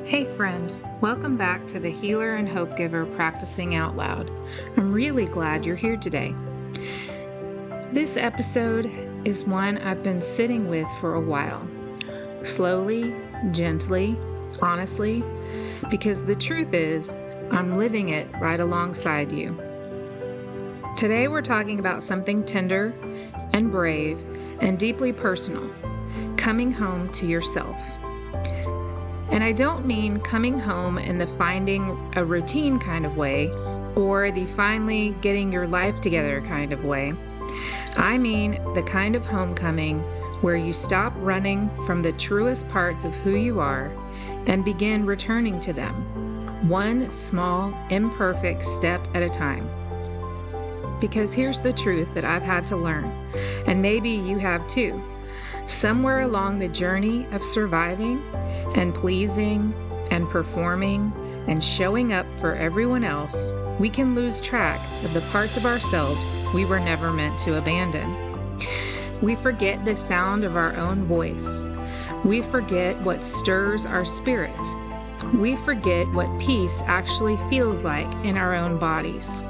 Hey friend, welcome back to the Healer and Hope Giver Practicing Out Loud. I'm really glad you're here today. This episode is one I've been sitting with for a while. Slowly, gently, honestly, because the truth is, I'm living it right alongside you. Today we're talking about something tender and brave and deeply personal, coming home to yourself. And I don't mean coming home in the finding a routine kind of way or the finally getting your life together kind of way. I mean the kind of homecoming where you stop running from the truest parts of who you are and begin returning to them, one small, imperfect step at a time. Because here's the truth that I've had to learn, and maybe you have too. Somewhere along the journey of surviving and pleasing and performing and showing up for everyone else, we can lose track of the parts of ourselves we were never meant to abandon. We forget the sound of our own voice. We forget what stirs our spirit. We forget what peace actually feels like in our own bodies.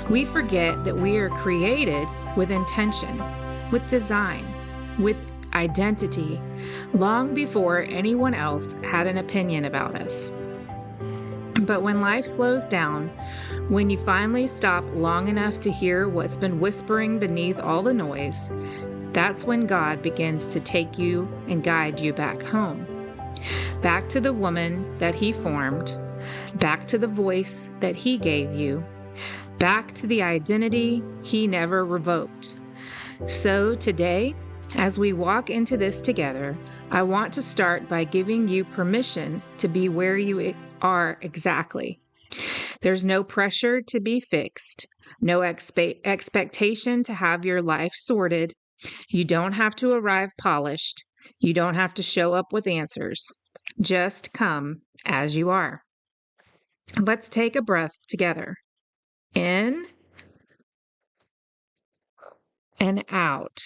We forget that we are created with intention, with design, with identity, long before anyone else had an opinion about us. But when life slows down, when you finally stop long enough to hear what's been whispering beneath all the noise, that's when God begins to take you and guide you back home. Back to the woman that He formed, back to the voice that He gave you, back to the identity He never revoked. So today, as we walk into this together, I want to start by giving you permission to be where you are exactly. There's no pressure to be fixed, no expectation to have your life sorted. You don't have to arrive polished. You don't have to show up with answers. Just come as you are. Let's take a breath together. In and out.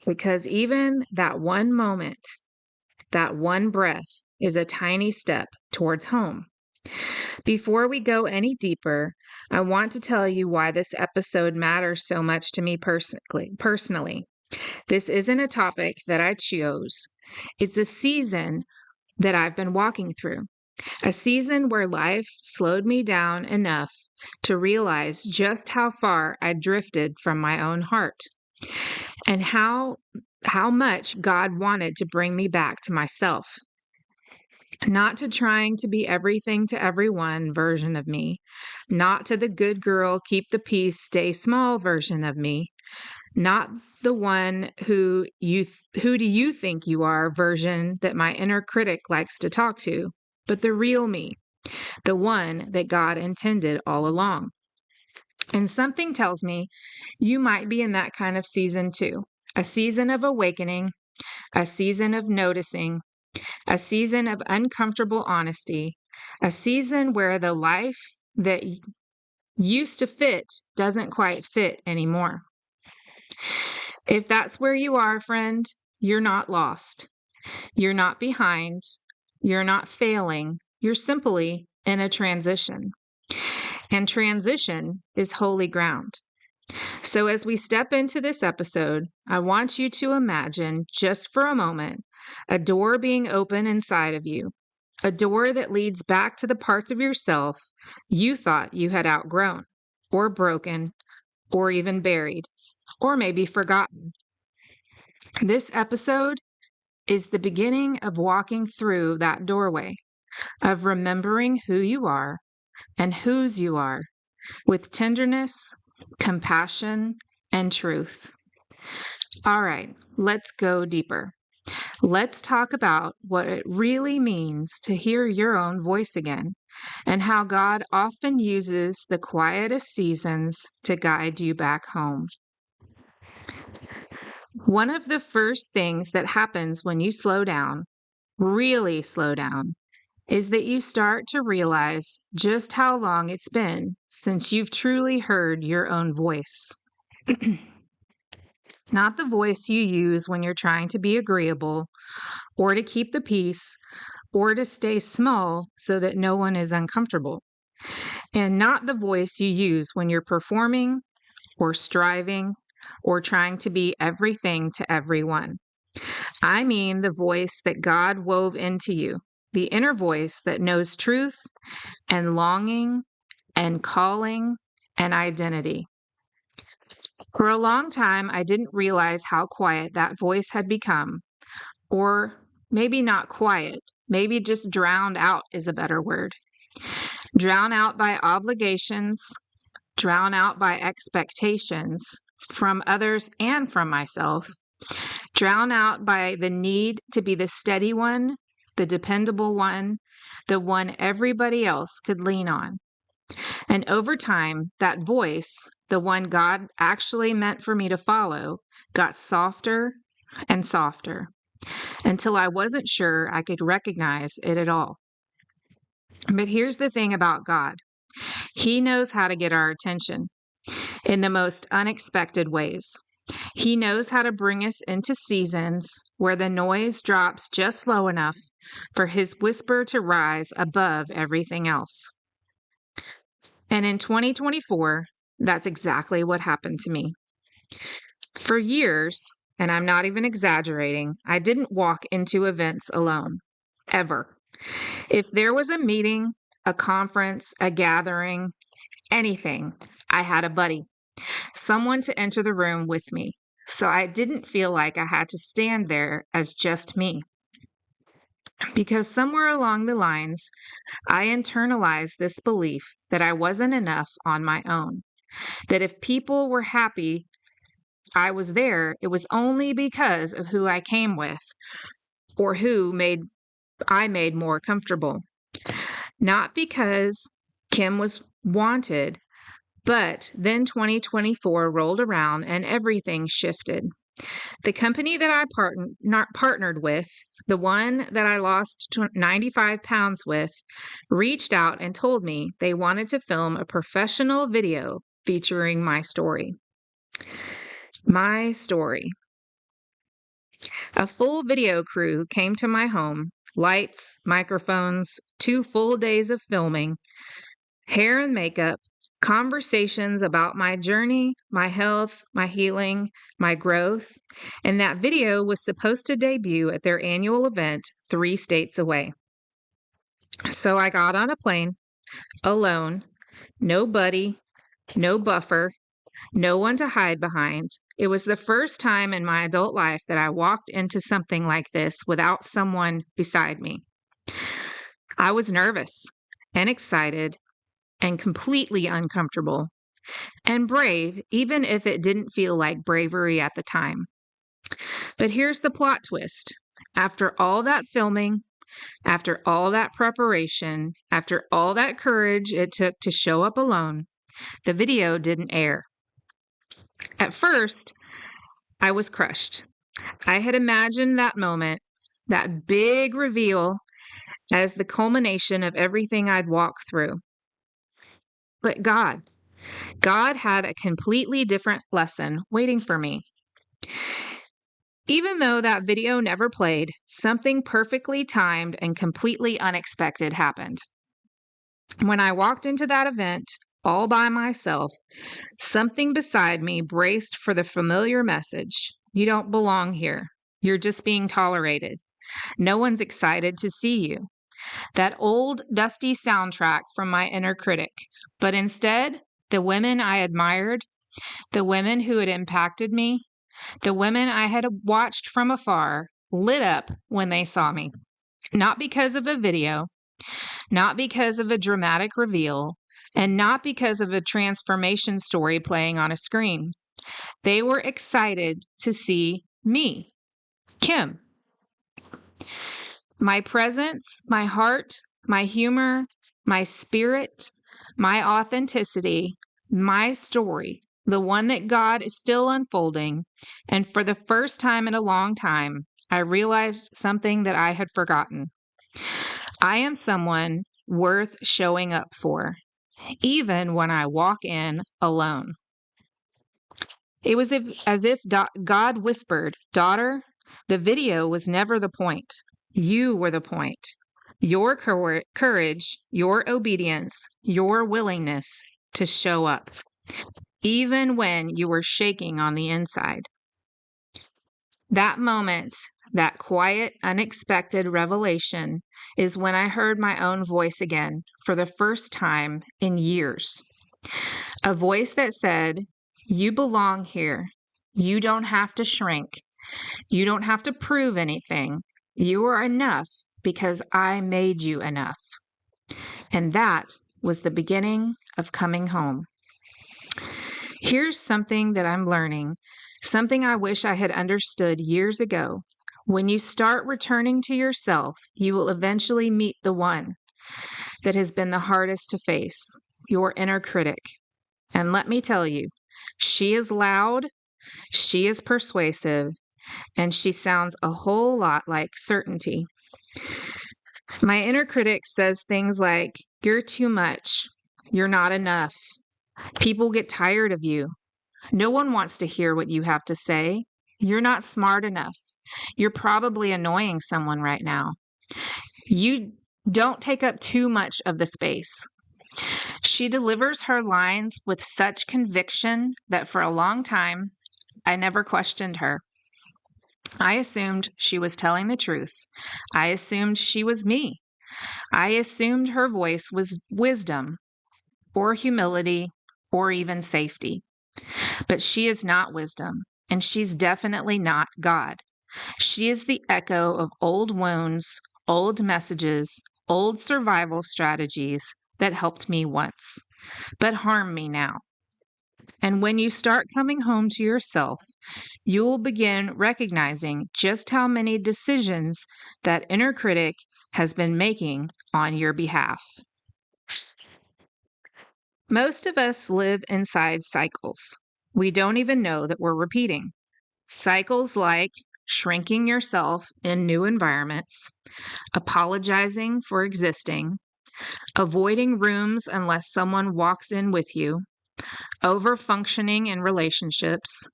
Because even that one moment, that one breath is a tiny step towards home. Before we go any deeper, I want to tell you why this episode matters so much to me personally. This isn't a topic that I chose. It's a season that I've been walking through. A season where life slowed me down enough to realize just how far I drifted from my own heart and how much God wanted to bring me back to myself. Not to trying to be everything to everyone version of me, not to the good girl, keep the peace, stay small version of me, not the one who do you think you are version that my inner critic likes to talk to, but the real me, the one that God intended all along. And something tells me you might be in that kind of season too. A season of awakening, a season of noticing, a season of uncomfortable honesty, a season where the life that used to fit doesn't quite fit anymore. If that's where you are, friend, you're not lost. You're not behind. You're not failing. You're simply in a transition. And transition is holy ground. So as we step into this episode, I want you to imagine just for a moment a door being open inside of you, a door that leads back to the parts of yourself you thought you had outgrown, or broken, or even buried, or maybe forgotten. This episode is the beginning of walking through that doorway, of remembering who you are and whose you are, with tenderness, compassion, and truth. All right, let's go deeper. Let's talk about what it really means to hear your own voice again and how God often uses the quietest seasons to guide you back home. One of the first things that happens when you slow down, really slow down, is that you start to realize just how long it's been since you've truly heard your own voice. not the voice you use when you're trying to be agreeable or to keep the peace or to stay small so that no one is uncomfortable, and not the voice you use when you're performing or striving or trying to be everything to everyone. I mean the voice that God wove into you, the inner voice that knows truth and longing and calling and identity. For a long time, I didn't realize how quiet that voice had become, or maybe not quiet, maybe just drowned out is a better word. Drowned out by obligations, drowned out by expectations from others and from myself, drowned out by the need to be the steady one, the dependable one, the one everybody else could lean on. And over time, that voice, the one God actually meant for me to follow, got softer and softer until I wasn't sure I could recognize it at all. But here's the thing about God. He knows how to get our attention in the most unexpected ways. He knows how to bring us into seasons where the noise drops just low enough for his whisper to rise above everything else. And in 2024, that's exactly what happened to me. For years, and I'm not even exaggerating, I didn't walk into events alone, ever. If there was a meeting, a conference, a gathering, anything, I had a buddy, someone to enter the room with me. So I didn't feel like I had to stand there as just me. Because somewhere along the lines, I internalized this belief that I wasn't enough on my own. That if people were happy I was there, it was only because of who I came with or who I made more comfortable. Not because Kim was wanted, but then 2024 rolled around and everything shifted. The company that I partnered with, the one that I lost 95 pounds with, reached out and told me they wanted to film a professional video featuring my story. My story. A full video crew came to my home, lights, microphones, 2 full days of filming, hair and makeup, conversations about my journey, my health, my healing, my growth, and that video was supposed to debut at their annual event 3 states away. So I got on a plane, alone, no buddy, no buffer, no one to hide behind. It was the first time in my adult life that I walked into something like this without someone beside me. I was nervous and excited and completely uncomfortable and brave, even if it didn't feel like bravery at the time. But here's the plot twist. After all that filming, after all that preparation, after all that courage it took to show up alone, the video didn't air. At first, I was crushed. I had imagined that moment, that big reveal, as the culmination of everything I'd walked through. But God had a completely different lesson waiting for me. Even though that video never played, something perfectly timed and completely unexpected happened. When I walked into that event, all by myself, something beside me braced for the familiar message. You don't belong here. You're just being tolerated. No one's excited to see you. That old, dusty soundtrack from my inner critic. But instead, the women I admired, the women who had impacted me, the women I had watched from afar, lit up when they saw me. Not because of a video, not because of a dramatic reveal, and not because of a transformation story playing on a screen. They were excited to see me, Kim. My presence, my heart, my humor, my spirit, my authenticity, my story, the one that God is still unfolding. And for the first time in a long time, I realized something that I had forgotten. I am someone worth showing up for, even when I walk in alone. It was as if God whispered, "Daughter, the video was never the point. You were the point. Your courage, your obedience, your willingness to show up, even when you were shaking on the inside." That moment, that quiet, unexpected revelation, is when I heard my own voice again for the first time in years. A voice that said, "You belong here. You don't have to shrink. You don't have to prove anything. You are enough because I made you enough." And that was the beginning of coming home. Here's something that I'm learning, something I wish I had understood years ago. When you start returning to yourself, you will eventually meet the one that has been the hardest to face, your inner critic. And let me tell you, she is loud, she is persuasive, and she sounds a whole lot like certainty. My inner critic says things like, "You're too much. You're not enough. People get tired of you. No one wants to hear what you have to say. You're not smart enough. You're probably annoying someone right now. You don't take up too much of the space." She delivers her lines with such conviction that for a long time, I never questioned her. I assumed she was telling the truth. I assumed she was me. I assumed her voice was wisdom or humility or even safety. But she is not wisdom, and she's definitely not God. She is the echo of old wounds, old messages, old survival strategies that helped me once, but harm me now. And when you start coming home to yourself, you will begin recognizing just how many decisions that inner critic has been making on your behalf. Most of us live inside cycles. We don't even know that we're repeating. Cycles like shrinking yourself in new environments, apologizing for existing, avoiding rooms unless someone walks in with you, over-functioning in relationships,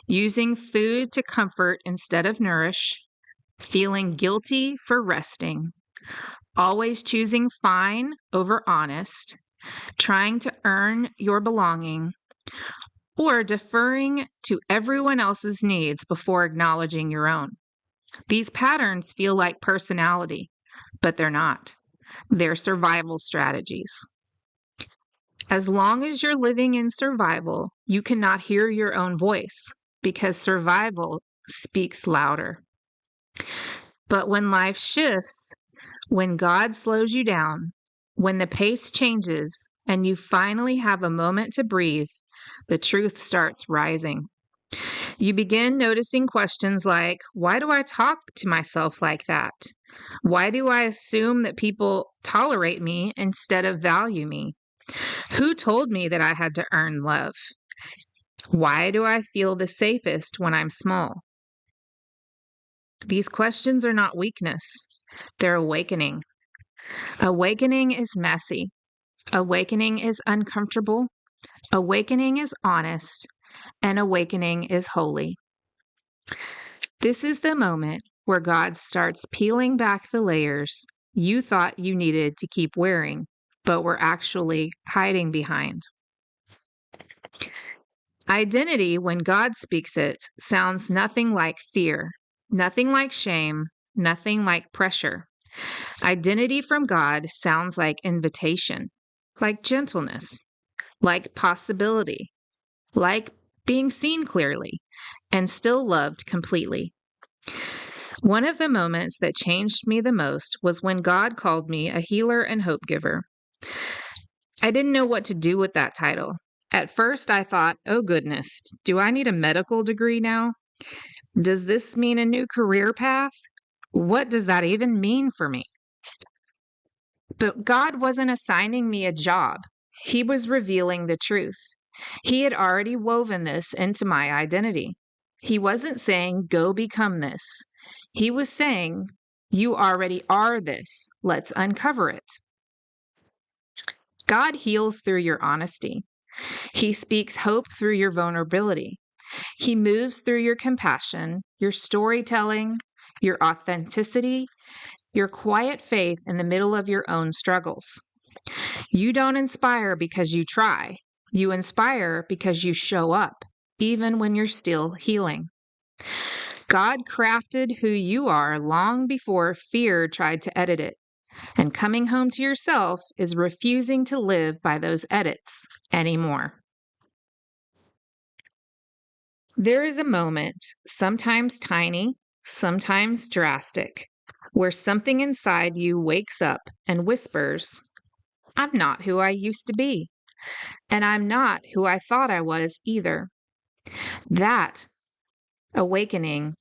using food to comfort instead of nourish, feeling guilty for resting, always choosing fine over honest, trying to earn your belonging, or deferring to everyone else's needs before acknowledging your own. These patterns feel like personality, but they're not. They're survival strategies. As long as you're living in survival, you cannot hear your own voice because survival speaks louder. But when life shifts, when God slows you down, when the pace changes, and you finally have a moment to breathe, the truth starts rising. You begin noticing questions like, why do I talk to myself like that? Why do I assume that people tolerate me instead of value me? Who told me that I had to earn love? Why do I feel the safest when I'm small? These questions are not weakness, they're awakening. Awakening is messy. Awakening is uncomfortable. Awakening is honest. And awakening is holy. This is the moment where God starts peeling back the layers you thought you needed to keep wearing, but were actually hiding behind. Identity, when God speaks it, sounds nothing like fear, nothing like shame, nothing like pressure. Identity from God sounds like invitation, like gentleness, like possibility, like being seen clearly and still loved completely. One of the moments that changed me the most was when God called me a healer and hope giver. I didn't know what to do with that title. At first, I thought, oh goodness, do I need a medical degree now? Does this mean a new career path? What does that even mean for me? But God wasn't assigning me a job. He was revealing the truth. He had already woven this into my identity. He wasn't saying, go become this. He was saying, you already are this. Let's uncover it. God heals through your honesty. He speaks hope through your vulnerability. He moves through your compassion, your storytelling, your authenticity, your quiet faith in the middle of your own struggles. You don't inspire because you try. You inspire because you show up, even when you're still healing. God crafted who you are long before fear tried to edit it. And coming home to yourself is refusing to live by those edits anymore. There is a moment, sometimes tiny, sometimes drastic, where something inside you wakes up and whispers, I'm not who I used to be, and I'm not who I thought I was either. That awakening,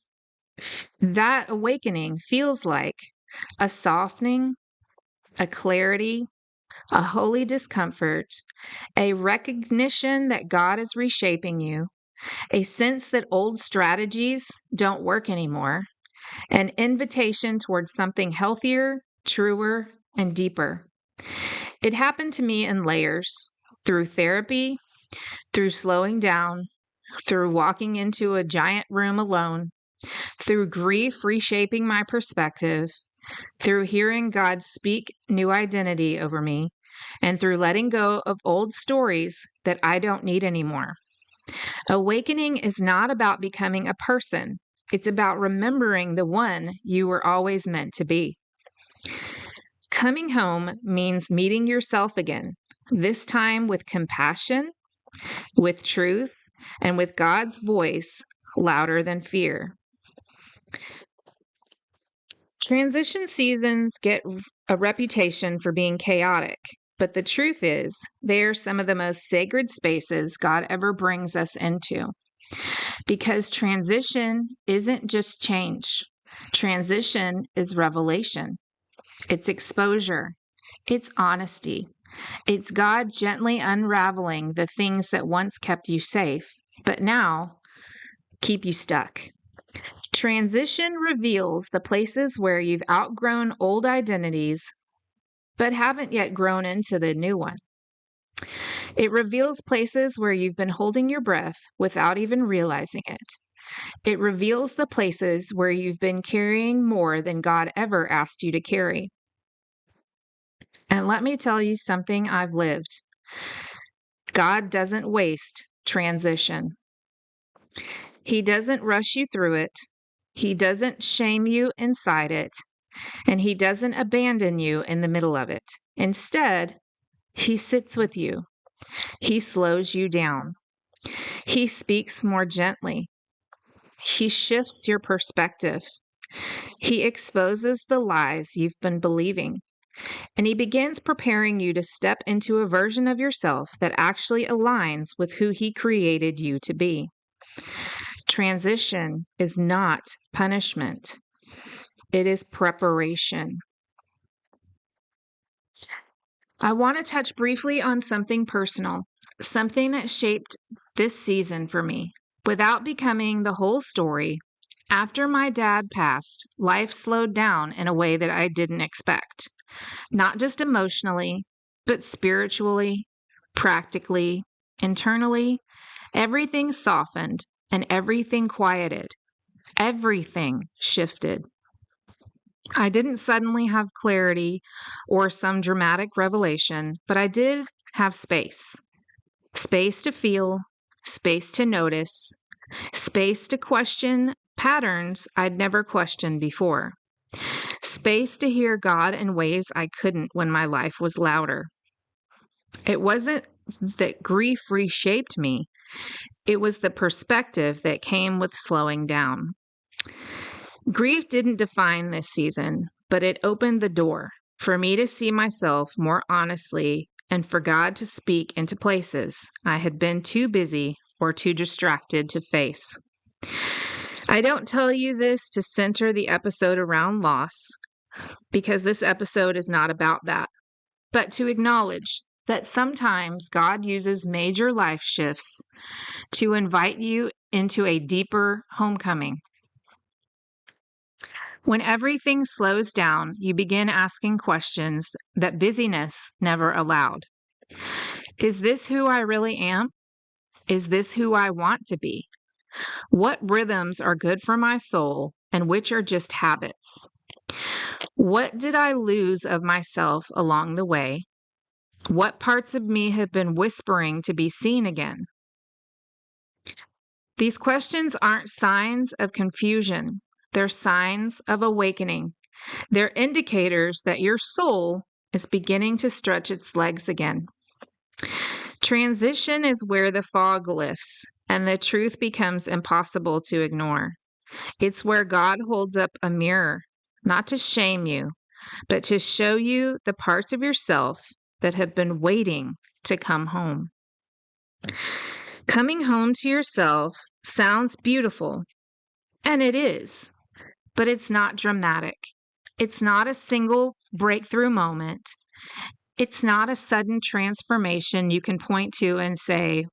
that awakening feels like a softening, a clarity, a holy discomfort, a recognition that God is reshaping you, a sense that old strategies don't work anymore, an invitation towards something healthier, truer, and deeper. It happened to me in layers, through therapy, through slowing down, through walking into a giant room alone, through grief reshaping my perspective, through hearing God speak new identity over me, and through letting go of old stories that I don't need anymore. Awakening is not about becoming a person. It's about remembering the one you were always meant to be. Coming home means meeting yourself again, this time with compassion, with truth, and with God's voice louder than fear. Transition seasons get a reputation for being chaotic, but the truth is, they are some of the most sacred spaces God ever brings us into. Because transition isn't just change, transition is revelation, it's exposure, it's honesty, it's God gently unraveling the things that once kept you safe, but now keep you stuck. Transition reveals the places where you've outgrown old identities, but haven't yet grown into the new one. It reveals places where you've been holding your breath without even realizing it. It reveals the places where you've been carrying more than God ever asked you to carry. And let me tell you something I've lived. God doesn't waste transition. He doesn't rush you through it. He doesn't shame you inside it. And He doesn't abandon you in the middle of it. Instead, He sits with you. He slows you down. He speaks more gently. He shifts your perspective. He exposes the lies you've been believing. And He begins preparing you to step into a version of yourself that actually aligns with who He created you to be. Transition is not punishment. It is preparation. I want to touch briefly on something personal, something that shaped this season for me. Without becoming the whole story, after my dad passed, life slowed down in a way that I didn't expect. Not just emotionally, but spiritually, practically, internally. Everything softened and everything quieted. Everything shifted. I didn't suddenly have clarity or some dramatic revelation, but I did have space. Space to feel, space to notice, space to question patterns I'd never questioned before, space to hear God in ways I couldn't when my life was louder. It wasn't that grief reshaped me, it was the perspective that came with slowing down. Grief didn't define this season, but it opened the door for me to see myself more honestly and for God to speak into places I had been too busy or too distracted to face. I don't tell you this to center the episode around loss, because this episode is not about that, but to acknowledge that sometimes God uses major life shifts to invite you into a deeper homecoming. When everything slows down, you begin asking questions that busyness never allowed. Is this who I really am? Is this who I want to be? What rhythms are good for my soul and which are just habits? What did I lose of myself along the way? What parts of me have been whispering to be seen again? These questions aren't signs of confusion. They're signs of awakening. They're indicators that your soul is beginning to stretch its legs again. Transition is where the fog lifts and the truth becomes impossible to ignore. It's where God holds up a mirror, not to shame you, but to show you the parts of yourself that have been waiting to come home. Coming home to yourself sounds beautiful, and it is, but it's not dramatic. It's not a single breakthrough moment. It's not a sudden transformation you can point to and say,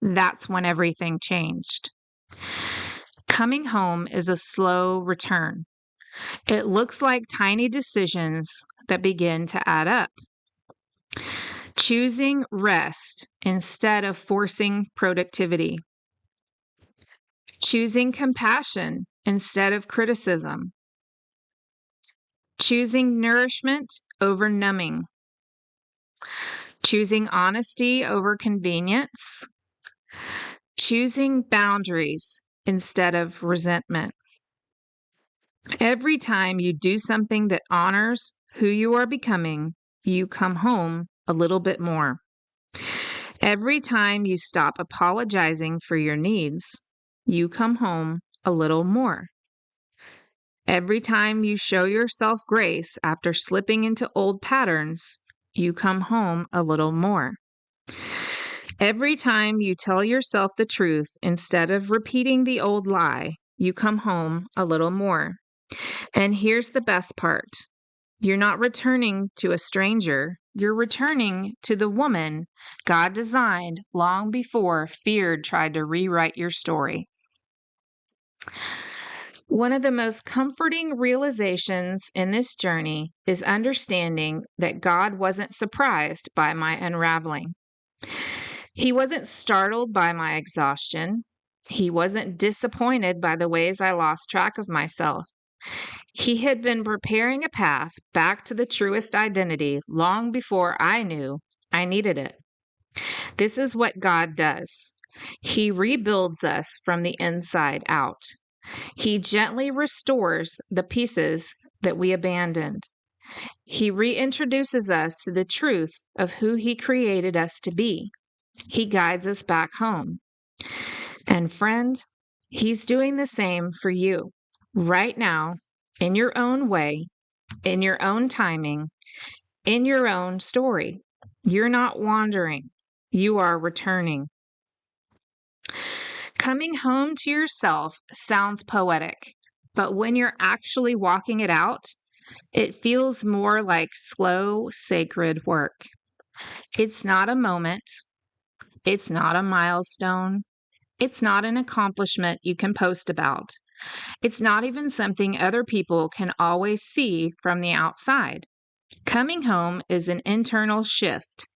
that's when everything changed. Coming home is a slow return. It looks like tiny decisions that begin to add up. Choosing rest instead of forcing productivity. Choosing compassion instead of criticism. Choosing nourishment over numbing. Choosing honesty over convenience. Choosing boundaries instead of resentment. Every time you do something that honors who you are becoming, you come home a little bit more. Every time you stop apologizing for your needs, you come home a little more. Every time you show yourself grace after slipping into old patterns, you come home a little more. Every time you tell yourself the truth instead of repeating the old lie, you come home a little more. And here's the best part. You're not returning to a stranger. You're returning to the woman God designed long before fear tried to rewrite your story. One of the most comforting realizations in this journey is understanding that God wasn't surprised by my unraveling. He wasn't startled by my exhaustion. He wasn't disappointed by the ways I lost track of myself. He had been preparing a path back to the truest identity long before I knew I needed it. This is what God does. He rebuilds us from the inside out. He gently restores the pieces that we abandoned. He reintroduces us to the truth of who He created us to be. He guides us back home. And friend, He's doing the same for you right now, in your own way, in your own timing, in your own story. You're not wandering. You are returning. Coming home to yourself sounds poetic, but when you're actually walking it out, it feels more like slow, sacred work. It's not a moment. It's not a milestone. It's not an accomplishment you can post about. It's not even something other people can always see from the outside. Coming home is an internal shift,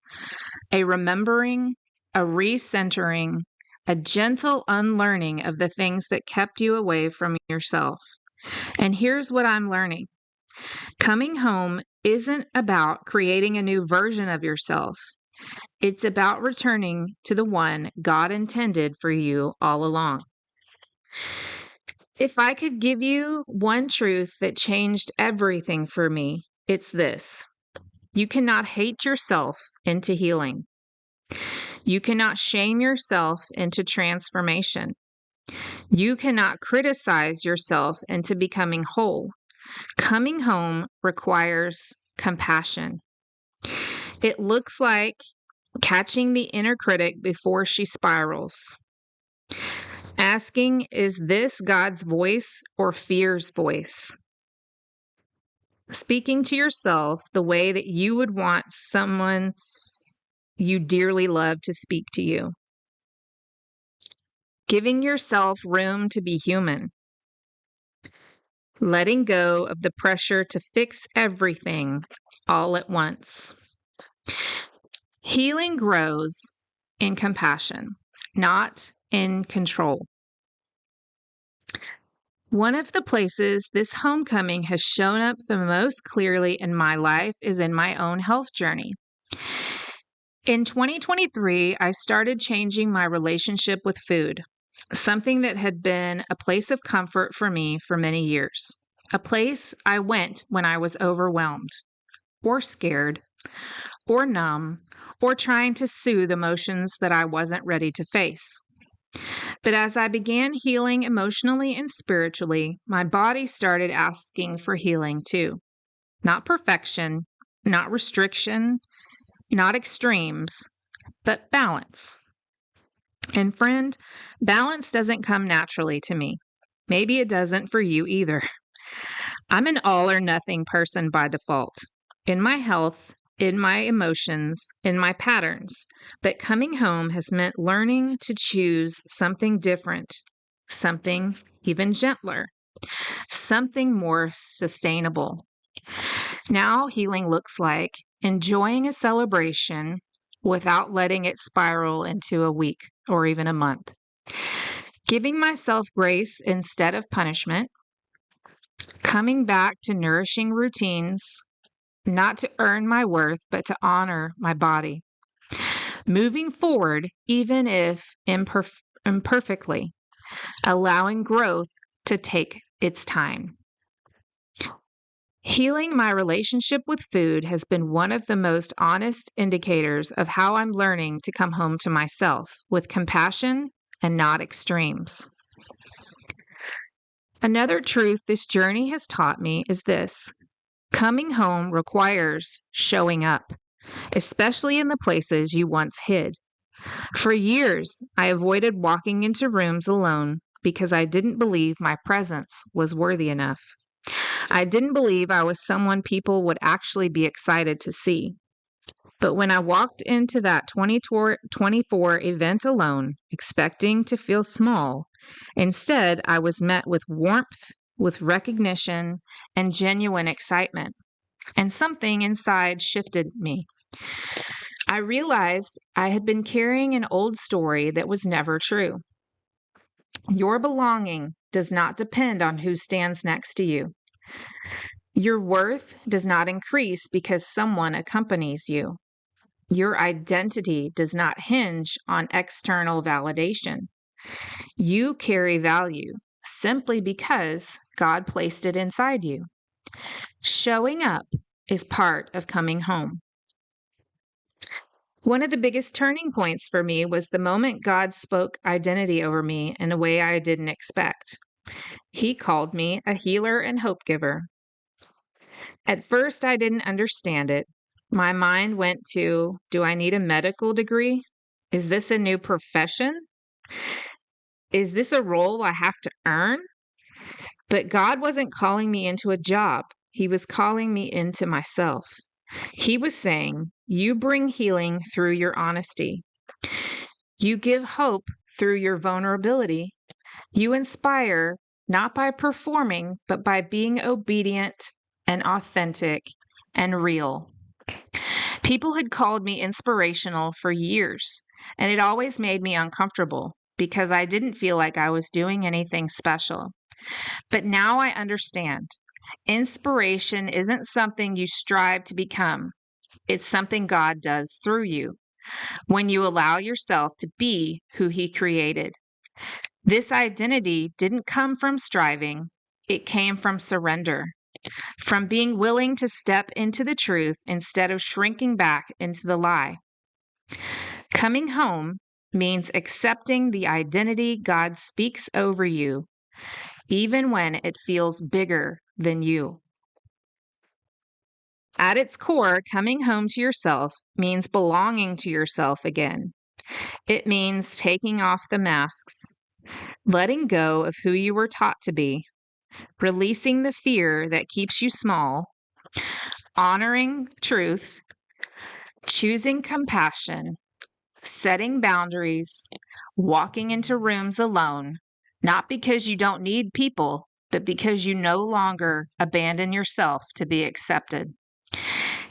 a remembering, a recentering, a gentle unlearning of the things that kept you away from yourself. And here's what I'm learning. Coming home isn't about creating a new version of yourself. It's about returning to the one God intended for you all along. If I could give you one truth that changed everything for me, it's this. You cannot hate yourself into healing. You cannot shame yourself into transformation. You cannot criticize yourself into becoming whole. Coming home requires compassion. It looks like catching the inner critic before she spirals. Asking, is this God's voice or fear's voice? Speaking to yourself the way that you would want someone you dearly love to speak to you. Giving yourself room to be human. Letting go of the pressure to fix everything all at once. Healing grows in compassion, not in control. One of the places this homecoming has shown up the most clearly in my life is in my own health journey. In 2023, I started changing my relationship with food, something that had been a place of comfort for me for many years, a place I went when I was overwhelmed, or scared, or numb, or trying to soothe emotions that I wasn't ready to face. But as I began healing emotionally and spiritually, my body started asking for healing too. Not perfection, not restriction, not extremes, but balance. And friend, balance doesn't come naturally to me. Maybe it doesn't for you either. I'm an all or nothing person by default. In my health, in my emotions, in my patterns. But coming home has meant learning to choose something different, something even gentler, something more sustainable. Now, healing looks like enjoying a celebration without letting it spiral into a week or even a month. Giving myself grace instead of punishment. Coming back to nourishing routines, not to earn my worth, but to honor my body. Moving forward, even if imperfectly, allowing growth to take its time. Healing my relationship with food has been one of the most honest indicators of how I'm learning to come home to myself with compassion and not extremes. Another truth this journey has taught me is this: coming home requires showing up, especially in the places you once hid. For years, I avoided walking into rooms alone because I didn't believe my presence was worthy enough. I didn't believe I was someone people would actually be excited to see. But when I walked into that 2024 event alone, expecting to feel small, instead I was met with warmth, with recognition, and genuine excitement. And something inside shifted me. I realized I had been carrying an old story that was never true. Your belonging does not depend on who stands next to you. Your worth does not increase because someone accompanies you. Your identity does not hinge on external validation. You carry value simply because God placed it inside you. Showing up is part of coming home. One of the biggest turning points for me was the moment God spoke identity over me in a way I didn't expect. He called me a healer and hope giver. At first, I didn't understand it. My mind went to, do I need a medical degree? Is this a new profession? Is this a role I have to earn? But God wasn't calling me into a job. He was calling me into myself. He was saying, you bring healing through your honesty. You give hope through your vulnerability. You inspire not by performing, but by being obedient and authentic and real. People had called me inspirational for years, and it always made me uncomfortable because I didn't feel like I was doing anything special. But now I understand. Inspiration isn't something you strive to become. It's something God does through you when you allow yourself to be who He created. This identity didn't come from striving. It came from surrender, from being willing to step into the truth instead of shrinking back into the lie. Coming home means accepting the identity God speaks over you, even when it feels bigger than you. At its core, coming home to yourself means belonging to yourself again. It means taking off the masks, letting go of who you were taught to be, releasing the fear that keeps you small, honoring truth, choosing compassion, setting boundaries, walking into rooms alone, not because you don't need people, but because you no longer abandon yourself to be accepted.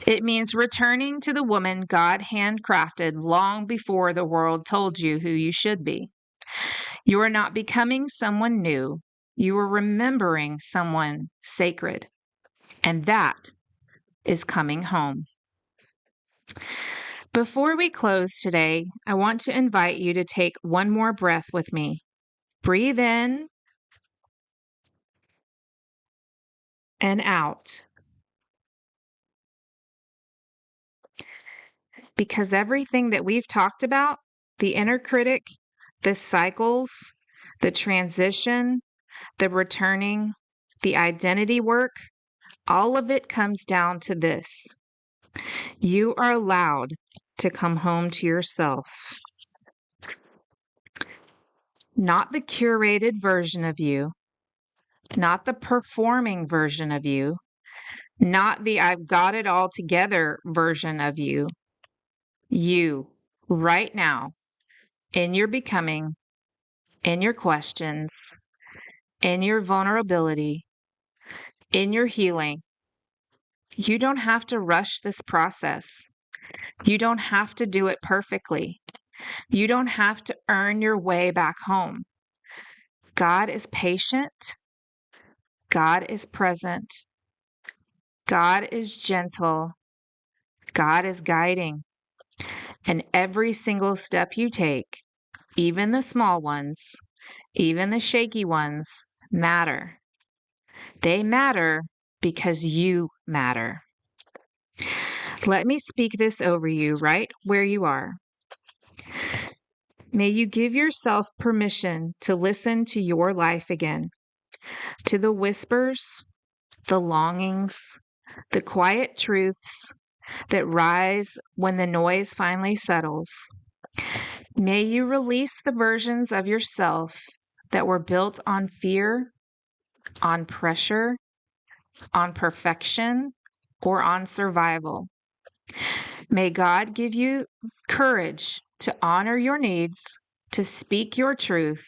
It means returning to the woman God handcrafted long before the world told you who you should be. You are not becoming someone new. You are remembering someone sacred, and that is coming home. Before we close today, I want to invite you to take one more breath with me. Breathe in and out. Because everything that we've talked about, the inner critic, the cycles, the transition, the returning, the identity work, all of it comes down to this. You are allowed to come home to yourself. Not the curated version of you, not the performing version of you, not the I've got it all together version of you. You, right now, in your becoming, in your questions, in your vulnerability, in your healing. You don't have to rush this process. You don't have to do it perfectly. You don't have to earn your way back home. God is patient. God is present. God is gentle. God is guiding. And every single step you take, even the small ones, even the shaky ones, matter. They matter because you matter. Let me speak this over you right where you are. May you give yourself permission to listen to your life again, to the whispers, the longings, the quiet truths that rise when the noise finally settles. May you release the versions of yourself that were built on fear, on pressure, on perfection, or on survival. May God give you courage to honor your needs, to speak your truth,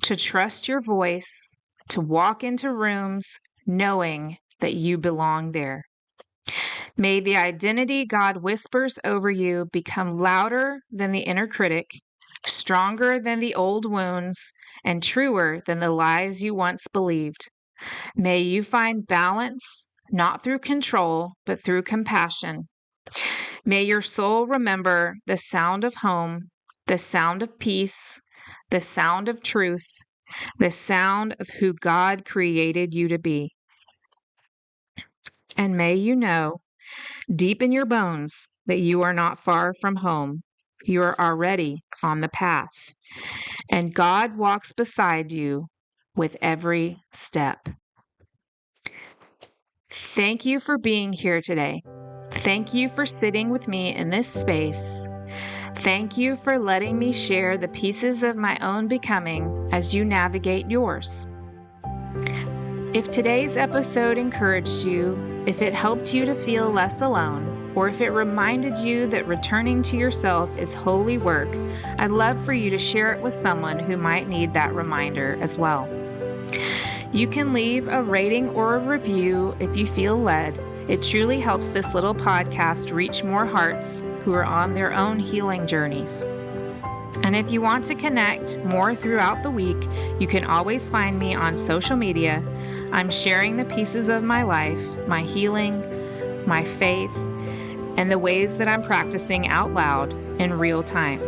to trust your voice, to walk into rooms knowing that you belong there. May the identity God whispers over you become louder than the inner critic, stronger than the old wounds, and truer than the lies you once believed. May you find balance, not through control, but through compassion. May your soul remember the sound of home, the sound of peace, the sound of truth, the sound of who God created you to be. And may you know, deep in your bones, that you are not far from home. You are already on the path. And God walks beside you with every step. Thank you for being here today. Thank you for sitting with me in this space. Thank you for letting me share the pieces of my own becoming as you navigate yours. If today's episode encouraged you, if it helped you to feel less alone, or if it reminded you that returning to yourself is holy work, I'd love for you to share it with someone who might need that reminder as well. You can leave a rating or a review if you feel led. It truly helps this little podcast reach more hearts who are on their own healing journeys. And if you want to connect more throughout the week, you can always find me on social media. I'm sharing the pieces of my life, my healing, my faith, and the ways that I'm practicing out loud in real time.